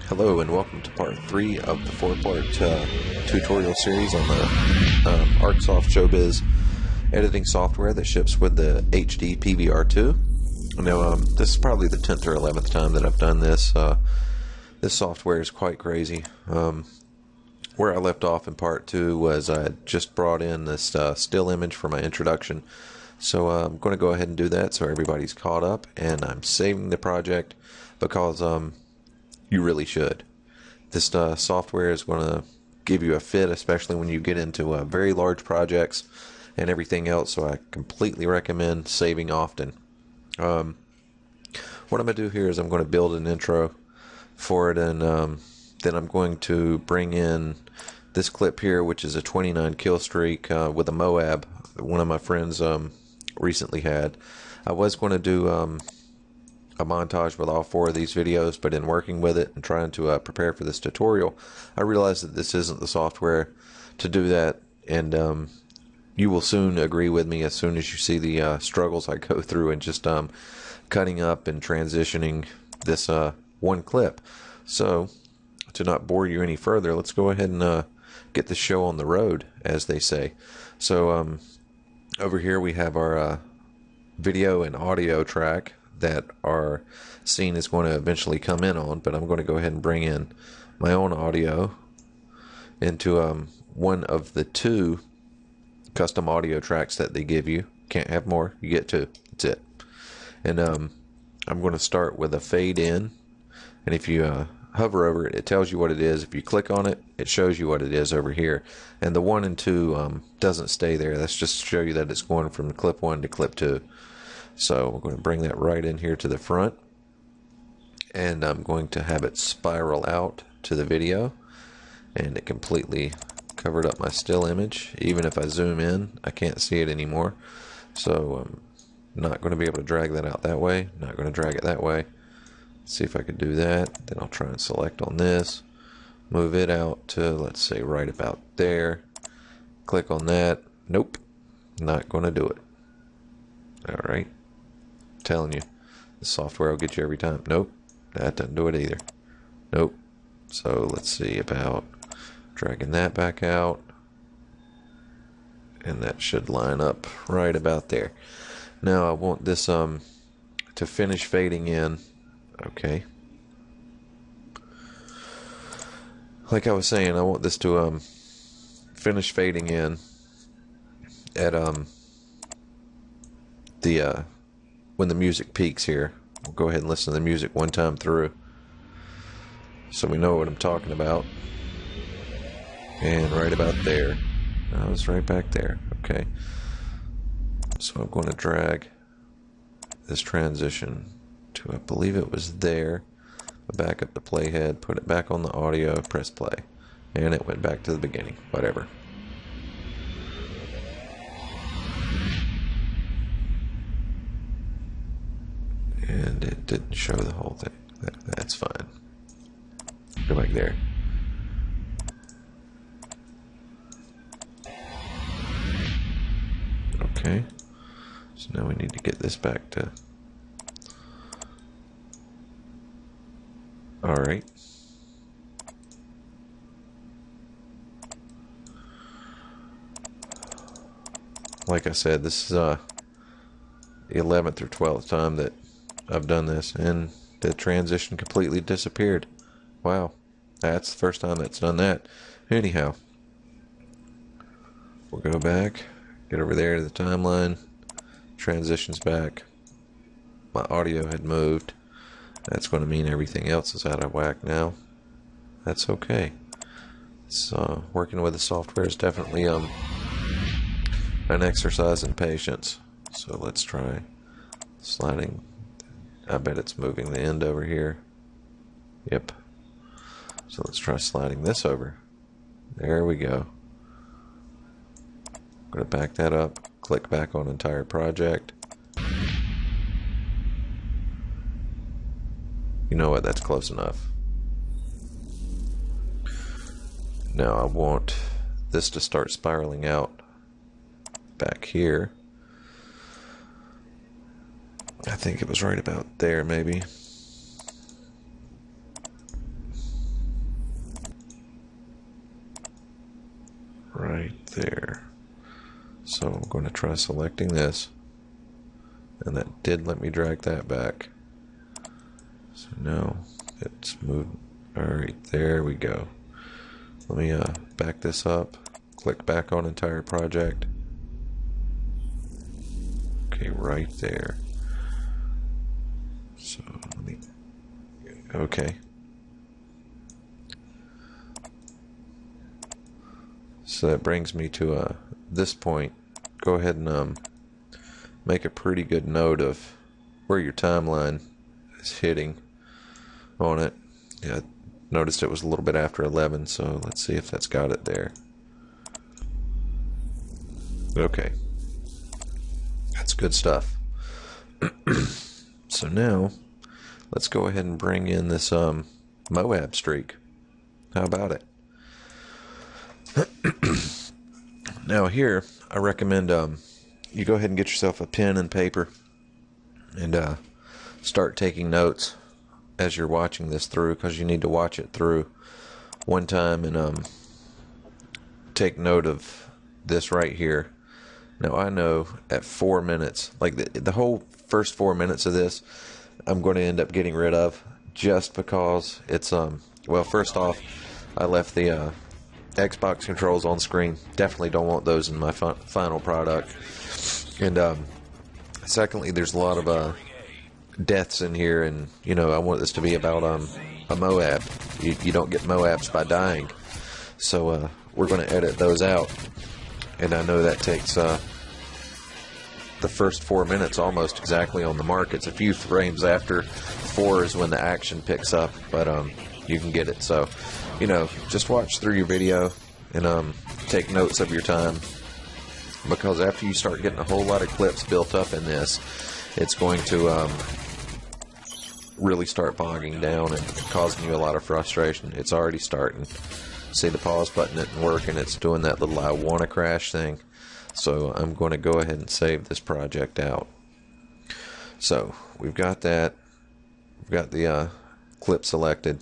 Hello and welcome to part 3 of the 4-part tutorial series on the Arcsoft Showbiz editing software that ships with the HD PVR2. Now, this is probably the 10th or 11th time that I've done this. This software is quite crazy. Where I left off in part 2 was I had just brought in this still image for my introduction. So I'm going to go ahead and do that so everybody's caught up, and I'm saving the project because you really should. This software is going to give you a fit, especially when you get into very large projects and everything else, so I completely recommend saving often. What I'm going to do here is I'm going to build an intro for it, and then I'm going to bring in this clip here, which is a 29 kill streak with a Moab one of my friends recently had. I was going to do a montage with all 4 of these videos, but in working with it and trying to prepare for this tutorial, I realized that this isn't the software to do that, and you will soon agree with me as soon as you see the struggles I go through in just cutting up and transitioning this one clip. So, to not bore you any further, let's go ahead and get the show on the road, as they say. So, over here we have our video and audio track that our scene is going to eventually come in on, but I'm going to go ahead and bring in my own audio into one of the 2 custom audio tracks that they give you. Can't have more, you get 2, that's it. And I'm going to start with a fade in, and if you hover over it, it tells you what it is. If you click on it, it shows you what it is over here, and the 1 and 2 doesn't stay there. That's just to show you that it's going from clip 1 to clip 2. So we're going to bring that right in here to the front, and I'm going to have it spiral out to the video, and it completely covered up my still image. Even if I zoom in, I can't see it anymore. So I'm not going to be able to drag that out that way, not going to drag it that way. Let's see if I could do that. Then I'll try and select on this, move it out to, let's say, right about there. Click on that. Nope, not going to do it. Alright. Telling you, the software will get you every time. Nope, that doesn't do it either. Nope. So let's see about dragging that back out, and that should line up right about there. Now I want this to finish fading in. Okay, like I was saying, I want this to finish fading in at the when the music peaks here. We'll go ahead and listen to the music one time through so we know what I'm talking about. And right about there. I was right back there. Okay. So I'm going to drag this transition to, I believe it was there. Back up the playhead, put it back on the audio, press play. And it went back to the beginning. Whatever. And it didn't show the whole thing. That's fine. Go back there. Okay. So now we need to get this back to... Alright. Like I said, this is the 11th or 12th time that I've done this, and the transition completely disappeared. Wow, that's the first time that's done that. Anyhow, we'll go back, get over there to the timeline, transitions back. My audio had moved. That's going to mean everything else is out of whack now. That's okay. So working with the software is definitely an exercise in patience. So let's try sliding. I bet it's moving the end over here. Yep. So let's try sliding this over. There we go. I'm going to back that up, click back on entire project. You know what, that's close enough. Now I want this to start spiraling out back here. I think it was right about there, maybe. there. So I'm going to try selecting this, and that did let me drag that back. So now it's moved. Alright, there we go. Let me back this up, click back on entire project. Okay, right there. So let me, okay. So that brings me to this point. Go ahead and make a pretty good note of where your timeline is hitting on it. Yeah, I noticed it was a little bit after 11, so let's see if that's got it there. Okay, that's good stuff. So now let's go ahead and bring in this Moab streak. How about it? Now here I recommend you go ahead and get yourself a pen and paper and start taking notes as you're watching this through, because you need to watch it through one time and take note of this right here. Now I know at 4 minutes, like the whole first 4 minutes of this, I'm going to end up getting rid of, just because it's well, first off, I left the Xbox controls on screen. Definitely don't want those in my final product. And secondly, there's a lot of deaths in here, and you know, I want this to be about a Moab. You don't get Moabs by dying, so we're going to edit those out. And I know that takes the first 4 minutes almost exactly on the mark. It's a few frames after 4 is when the action picks up, but you can get it. So, you know, just watch through your video and take notes of your time, because after you start getting a whole lot of clips built up in this, it's going to really start bogging down and causing you a lot of frustration. It's already starting. See the pause button isn't working. It's doing that little I wanna crash thing. So I'm going to go ahead and save this project out. So we've got that. We've got the clip selected.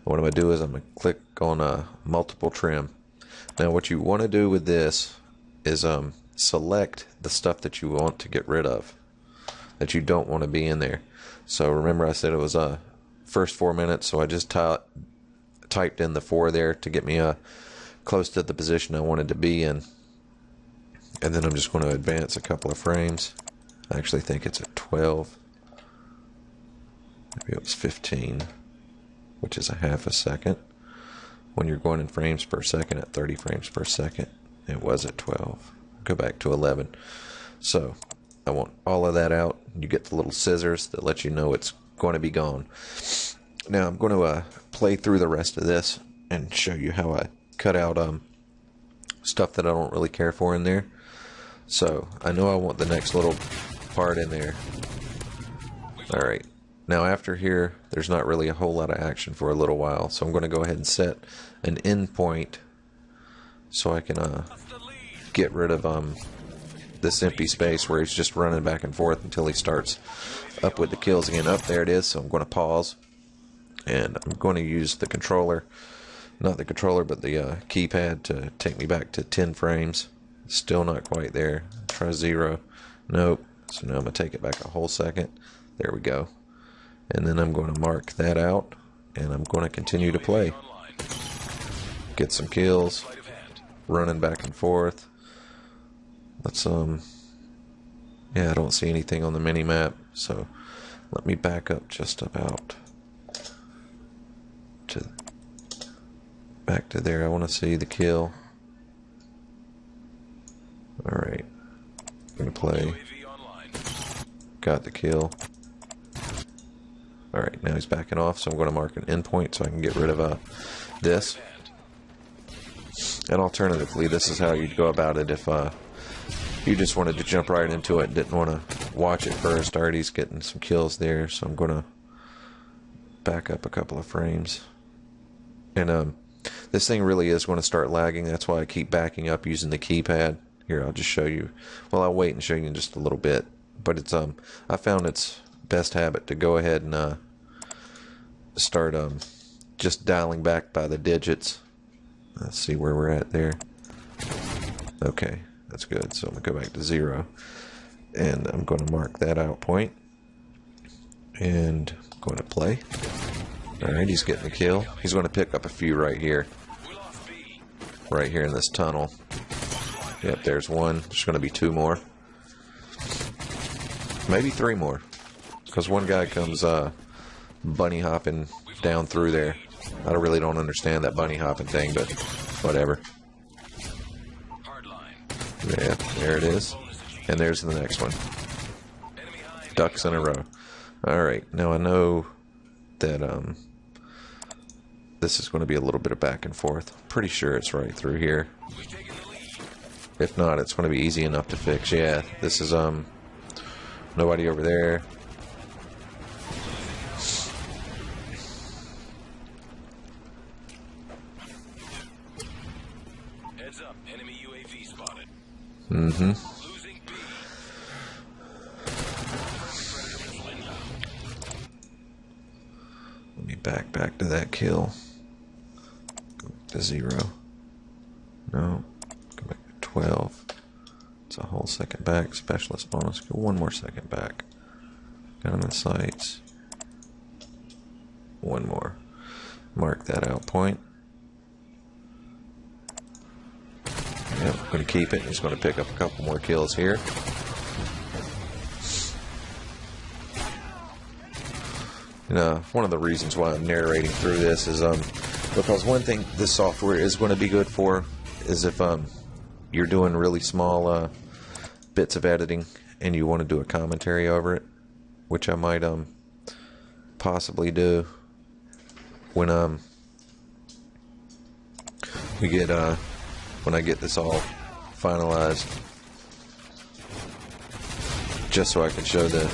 What I'm going to do is I'm going to click on multiple trim. Now what you want to do with this is select the stuff that you want to get rid of, that you don't want to be in there. So remember I said it was first 4 minutes, so I just typed in the 4 there to get me close to the position I wanted to be in. And then I'm just going to advance a couple of frames. I actually think it's at 12. Maybe it was 15, which is a half a second. When you're going in frames per second at 30 frames per second, it was at 12. Go back to 11. So I want all of that out. You get the little scissors that let you know it's going to be gone. Now I'm going to play through the rest of this and show you how I cut out stuff that I don't really care for in there. So I know I want the next little part in there. Alright, now after here there's not really a whole lot of action for a little while, so I'm going to go ahead and set an end point so I can get rid of this empty space where he's just running back and forth until he starts up with the kills again. Up there it is. So I'm going to pause, and I'm going to use the controller, not the controller but the keypad, to take me back to 10 frames. Still not quite there. Try 0. Nope. So now I'm going to take it back a whole second. There we go. And then I'm going to mark that out, and I'm going to continue to play. Get some kills, running back and forth. Let's yeah, I don't see anything on the mini map, so let me back up just about to back to there. I want to see the kill. Alright, I'm gonna play. Got the kill. Alright, now he's backing off, so I'm going to mark an endpoint so I can get rid of this. And alternatively, this is how you'd go about it if you just wanted to jump right into it and didn't want to watch it first. Already he's getting some kills there, so I'm going to back up a couple of frames. And this thing really is going to start lagging. That's why I keep backing up using the keypad. Here, I'll just show you. Well, I'll wait and show you in just a little bit. But it's I found it's best habit to go ahead and start just dialing back by the digits Let's see where we're at there. Okay, that's good. So I'm going to go back to 0. And I'm going to mark that out point. And I'm going to play. Alright, he's getting the kill. He's going to pick up a few right here. Right here in this tunnel. Yep, there's one. There's going to be 2 more. Maybe 3 more. Because one guy comes bunny hopping down through there. I really don't understand that bunny hopping thing, but whatever. Yeah, there it is. And there's the next one. Ducks in a row. Alright, now I know that this is going to be a little bit of back and forth. I'm pretty sure it's right through here. If not, it's going to be easy enough to fix. Yeah, this is nobody over there. Heads up, enemy UAV spotted. Mm-hmm. Losing B. Let me back to that kill. Go back to 0. No. Go back to 12. It's a whole second back. Specialist bonus. Go 1 more second back. Got him in sights. 1 more. Mark that out point. Yep, I'm going to keep it. He's going to pick up a couple more kills here. You know, one of the reasons why I'm narrating through this is because one thing this software is going to be good for is if you're doing really small bits of editing and you want to do a commentary over it, which I might possibly do when we get when I get this all finalized, just so I can show the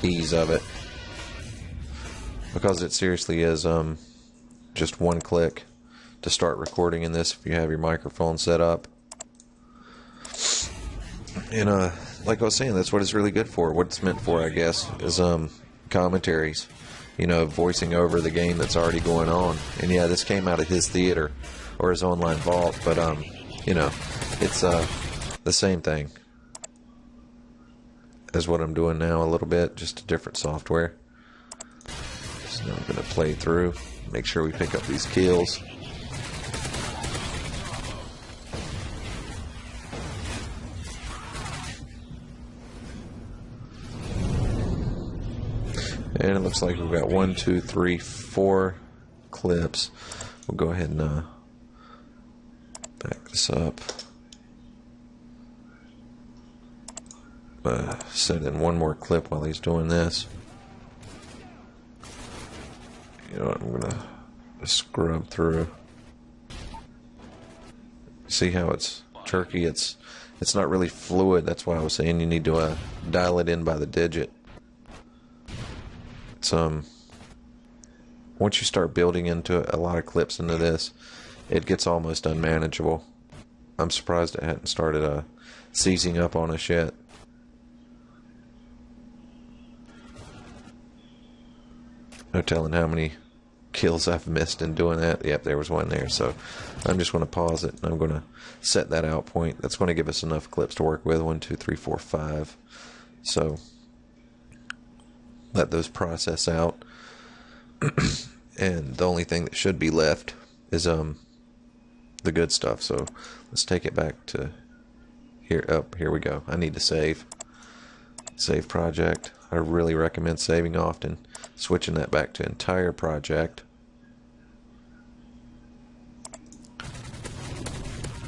ease of it, because it seriously is just 1 click to start recording in this if you have your microphone set up. And like I was saying, that's what it's really good for. What it's meant for, I guess, is commentaries, you know, voicing over the game that's already going on. And yeah, this came out of his theater or his online vault, but you know, it's the same thing as what I'm doing now a little bit, just a different software. So now I'm going to play through, make sure we pick up these kills. And it looks like we've got 1, 2, 3, 4 clips. We'll go ahead and back this up. Set in 1 more clip while he's doing this. You know what, I'm gonna scrub through. See how it's jerky? It's not really fluid. That's why I was saying you need to dial it in by the digit. It's once you start building into a lot of clips into this, it gets almost unmanageable. I'm surprised it hadn't started seizing up on us yet. No telling how many kills I've missed in doing that. Yep, there was one there. So I'm just going to pause it, and I'm going to set that out point. That's going to give us enough clips to work with. 1, 2, 3, 4, 5. So let those process out. And the only thing that should be left is the good stuff. So let's take it back to here. Here we go. I need to save project. I really recommend saving often. Switching that back to entire project.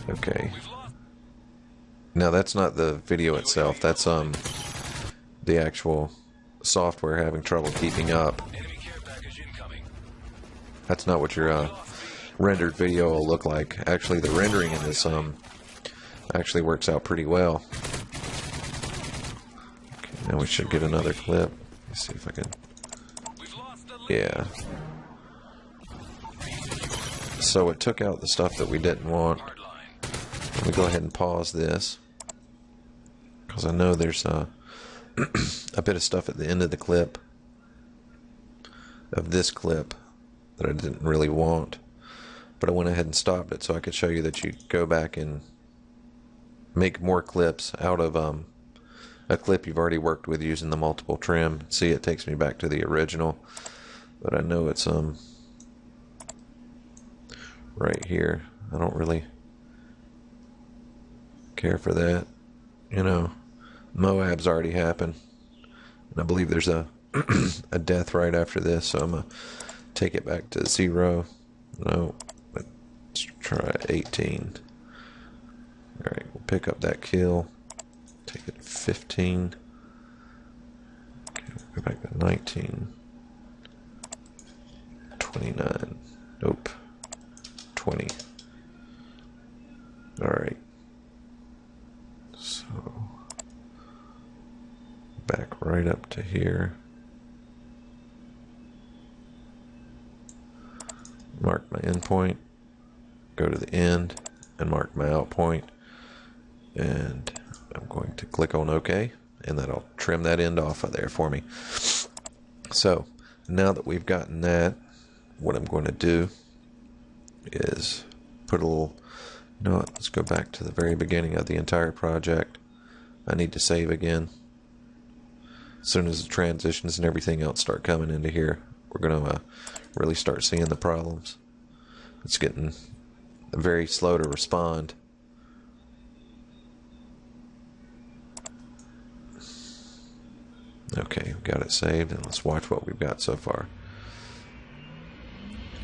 Okay. Now that's not the video itself. That's the actual software having trouble keeping up. That's not what your rendered video will look like. Actually, the rendering in this actually works out pretty well. Okay, now we should get another clip. Let's see if I can. Yeah. So it took out the stuff that we didn't want. Let me go ahead and pause this, because I know there's a bit of stuff at the end of the clip, of this clip, that I didn't really want. but I went ahead and stopped it so I could show you that you go back and make more clips out of a clip you've already worked with using the multiple trim. See, it takes me back to the original, but I know it's right here. I don't really care for that. You know, Moab's already happened, and I believe there's a a death right after this, so I'm gonna take it back to 0. No, let's try 18. Alright, we'll pick up that kill, take it to 15. Okay, we'll go back to 19. 29. Nope. 20. Alright. So, back right up to here. Mark my endpoint, go to the end, and mark my out point. And I'm going to click on OK, and that'll trim that end off of there for me. So, now that we've gotten that, what I'm going to do is put a little, you know what, let's go back to the very beginning of the entire project. I need to save again. As soon as the transitions and everything else start coming into here, we're going to really start seeing the problems. It's getting very slow to respond. Okay, we've got it saved, and let's watch what we've got so far.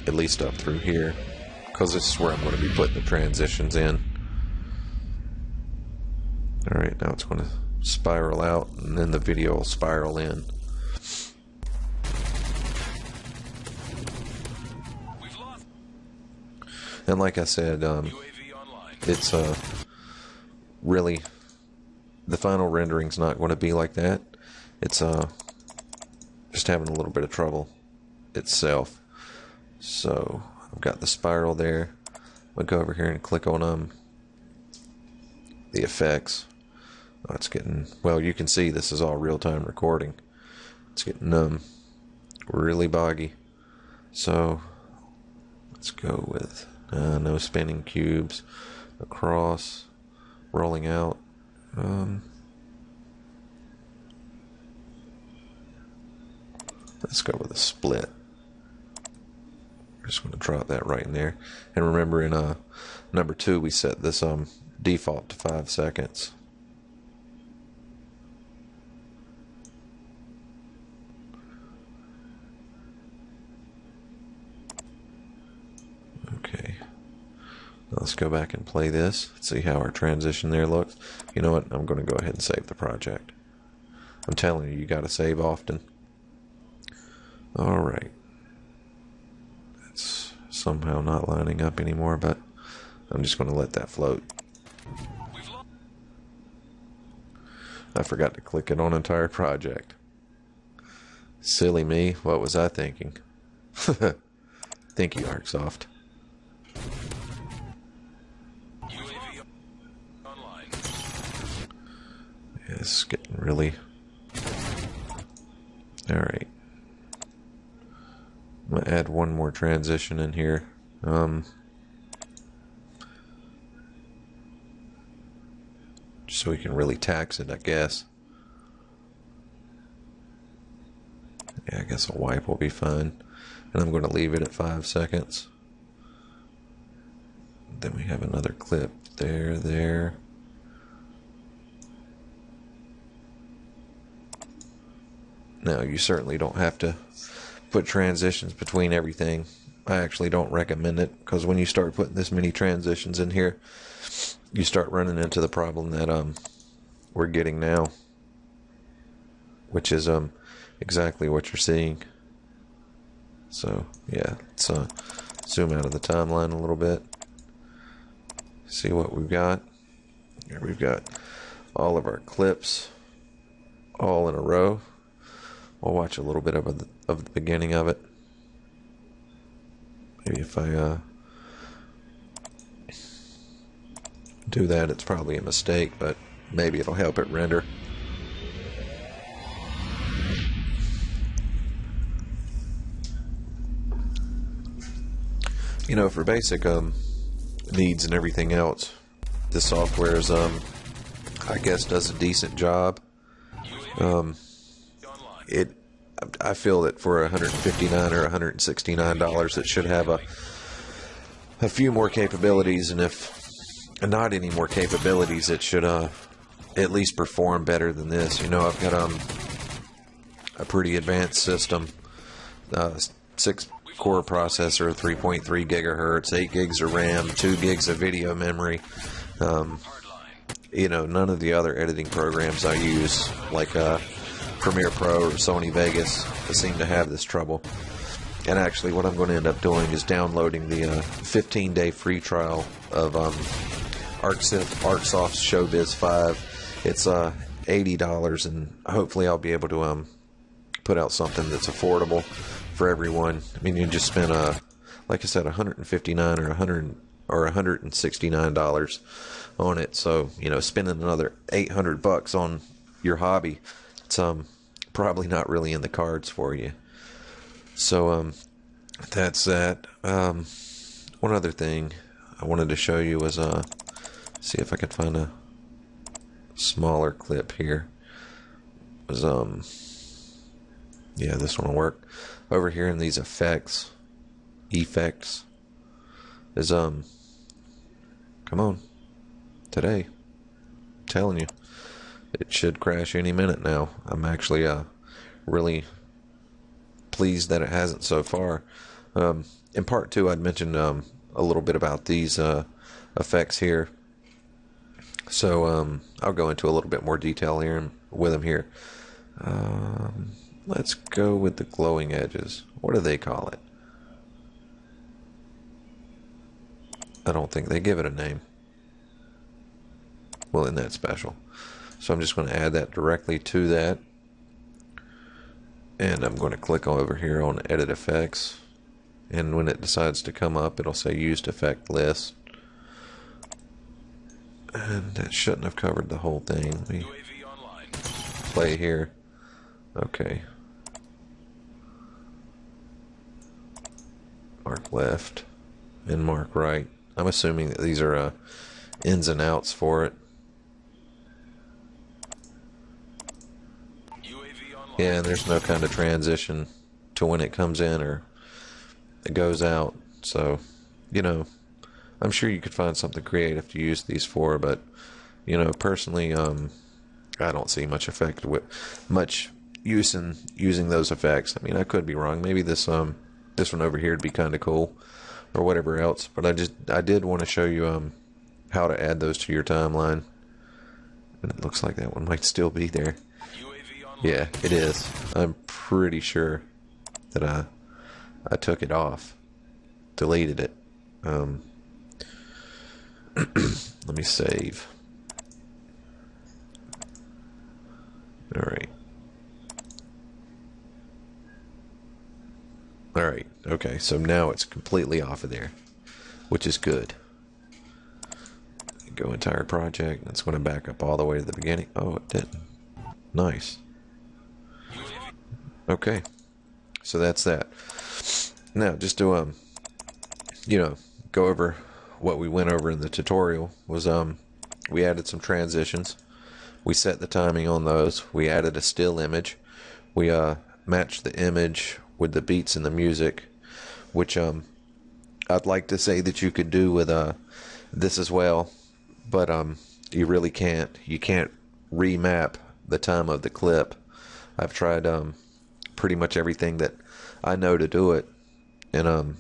At least up through here, because this is where I'm going to be putting the transitions in. Alright, now it's going to spiral out, and then the video will spiral in. And like I said, it's really, the final rendering's not going to be like that. It's just having a little bit of trouble itself. So I've got the spiral there. I'll go over here and click on the effects. Oh, it's getting, well, you can see this is all real-time recording. It's getting really boggy. So let's go with no spinning cubes, across, rolling out. Let's go with a split. I'm just going to drop that right in there. And remember, in number 2, we set this default to 5 seconds. Okay. Now let's go back and play this. See how our transition there looks. You know what? I'm going to go ahead and save the project. I'm telling you, you got to save often. Alright. It's somehow not lining up anymore, but I'm just going to let that float. I forgot to click it on entire project. Silly me, what was I thinking? Thank you, Arcsoft. Yeah, this is getting really... Alright. I'm going to add one more transition in here. Just so we can really tax it, I guess. Yeah, I guess a wipe will be fine. And I'm going to leave it at 5 seconds. Then we have another clip there. Now, you certainly don't have to put transitions between everything. I actually don't recommend it, because when you start putting this many transitions in here, you start running into the problem that we're getting now, which is exactly what you're seeing. So yeah, let's zoom out of the timeline a little bit, see what we've got. Here we've got all of our clips all in a row. We'll watch a little bit of the beginning of it. Maybe if I do that, it's probably a mistake, but maybe it'll help it render. you know, for basic needs and everything else, this software is I guess does a decent job. I feel that for $159 or $169, it should have a few more capabilities, and if not any more capabilities, it should at least perform better than this. You know, I've got a pretty advanced system, 6-core processor, 3.3 gigahertz, 8 gigs of RAM, 2 gigs of video memory. You know, none of the other editing programs I use, like Premiere Pro or Sony Vegas, seem to have this trouble. And actually, what I'm going to end up doing is downloading the 15-day free trial of Arcsoft Showbiz 5. It's $80, and hopefully I'll be able to put out something that's affordable for everyone. I mean, you just spend like I said, $159 or $169 on it. So, you know, spending another $800 on your hobby, it's probably not really in the cards for you. So that's that. One other thing I wanted to show you was see if I could find a smaller clip here. Was yeah, this one will work. Over here in these effects is come on, today, I'm telling you, it should crash any minute now. I'm actually really pleased that it hasn't so far. In part 2, I'd mentioned a little bit about these effects here, so I'll go into a little bit more detail here with them here. Let's go with the glowing edges. What do they call it? I don't think they give it a name. Well, isn't that special? So I'm just going to add that directly to that. And I'm going to click over here on Edit Effects. And when it decides to come up, it'll say Used Effect List. And that shouldn't have covered the whole thing. Let me play here. Okay. Mark left and mark right. I'm assuming that these are ins and outs for it. Yeah, and there's no kind of transition to when it comes in or it goes out. So, you know, I'm sure you could find something creative to use these for, but, you know, personally, I don't see much much use in using those effects. I mean, I could be wrong. Maybe this one over here would be kind of cool, or whatever else. But I did want to show you how to add those to your timeline. And it looks like that one might still be there. Yeah, it is. I'm pretty sure that I took it off, deleted it. Let me save. All right. All right. Okay. So now it's completely off of there, which is good. Go entire project. It's going to back up all the way to the beginning. Oh, it didn't. Nice. Okay. So that's that. Now, just to you know, go over what we went over in the tutorial was we added some transitions. We set the timing on those. We added a still image. We matched the image with the beats and the music, which I'd like to say that you could do with this as well, but you really can't. You can't remap the time of the clip. I've tried pretty much everything that I know to do it, and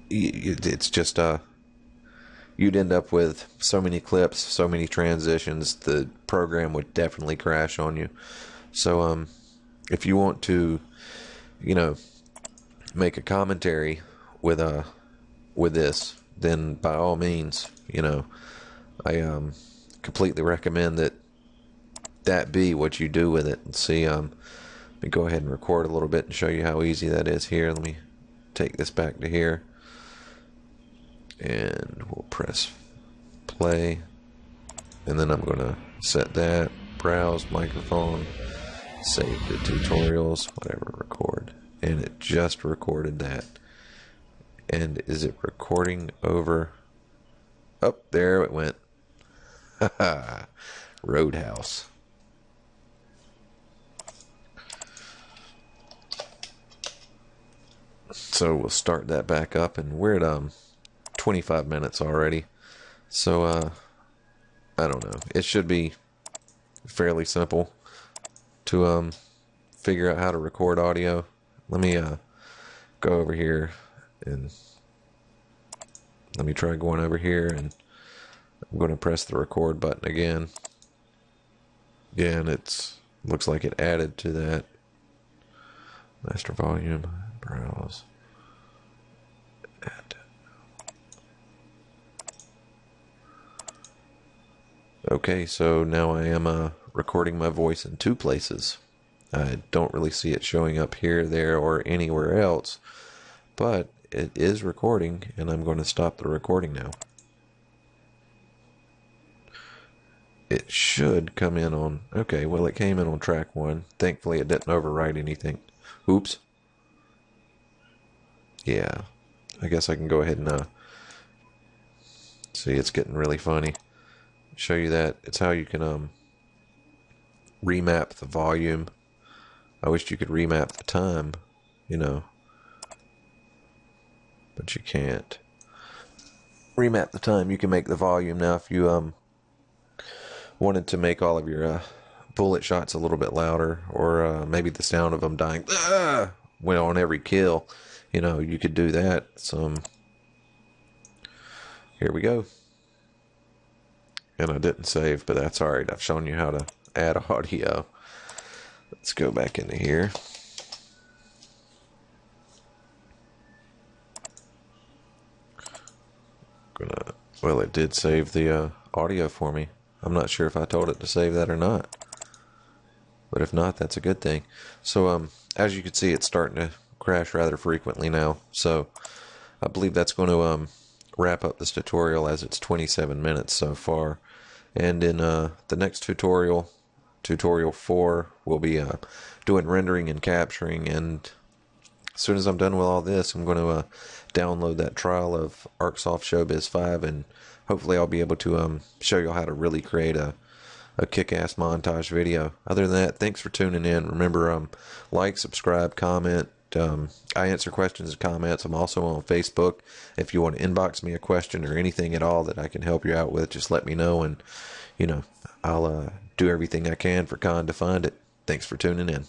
it's just you'd end up with so many clips, so many transitions, the program would definitely crash on you. So if you want to, you know, make a commentary with this, then by all means, you know, I completely recommend that be what you do with it. And see, let me go ahead and record a little bit and show you how easy that is here. Let me take this back to here, and we'll press play, and then I'm going to set that, browse microphone, save the tutorials, whatever, record, and it just recorded that. And is it recording over? Oh, there it went. Roadhouse. So we'll start that back up, and we're at 25 minutes already. So I don't know. It should be fairly simple to figure out how to record audio. Let me go over here and let me try going over here, and I'm going to press the record button again. Again, it's looks like it added to that. Master volume, browse, add. Okay, so now I am recording my voice in two places. I don't really see it showing up here, there, or anywhere else, but it is recording, and I'm going to stop the recording now. It should come in on... Okay, well, it came in on track 1. Thankfully, it didn't overwrite anything. Oops. Yeah. I guess I can go ahead and... see, it's getting really funny. Show you that. It's how you can remap the volume. I wish you could remap the time, you know. But you can't. Remap the time. You can make the volume now if you... wanted to make all of your bullet shots a little bit louder, or maybe the sound of them dying when on every kill, you know, you could do that. Here we go. And I didn't save, but that's alright. I've shown you how to add audio. Let's go back into here. Well, it did save the audio for me. I'm not sure if I told it to save that or not. But if not, that's a good thing. So, as you can see, it's starting to crash rather frequently now. So, I believe that's going to wrap up this tutorial, as it's 27 minutes so far. And in the next tutorial, tutorial 4, we'll be doing rendering and capturing. And as soon as I'm done with all this, I'm going to download that trial of Arcsoft Showbiz 5, and hopefully I'll be able to show you how to really create a kick-ass montage video. Other than that, thanks for tuning in. Remember, like, subscribe, comment. I answer questions and comments. I'm also on Facebook. If you want to inbox me a question or anything at all that I can help you out with, just let me know, and, you know, I'll do everything I can for Con to find it. Thanks for tuning in.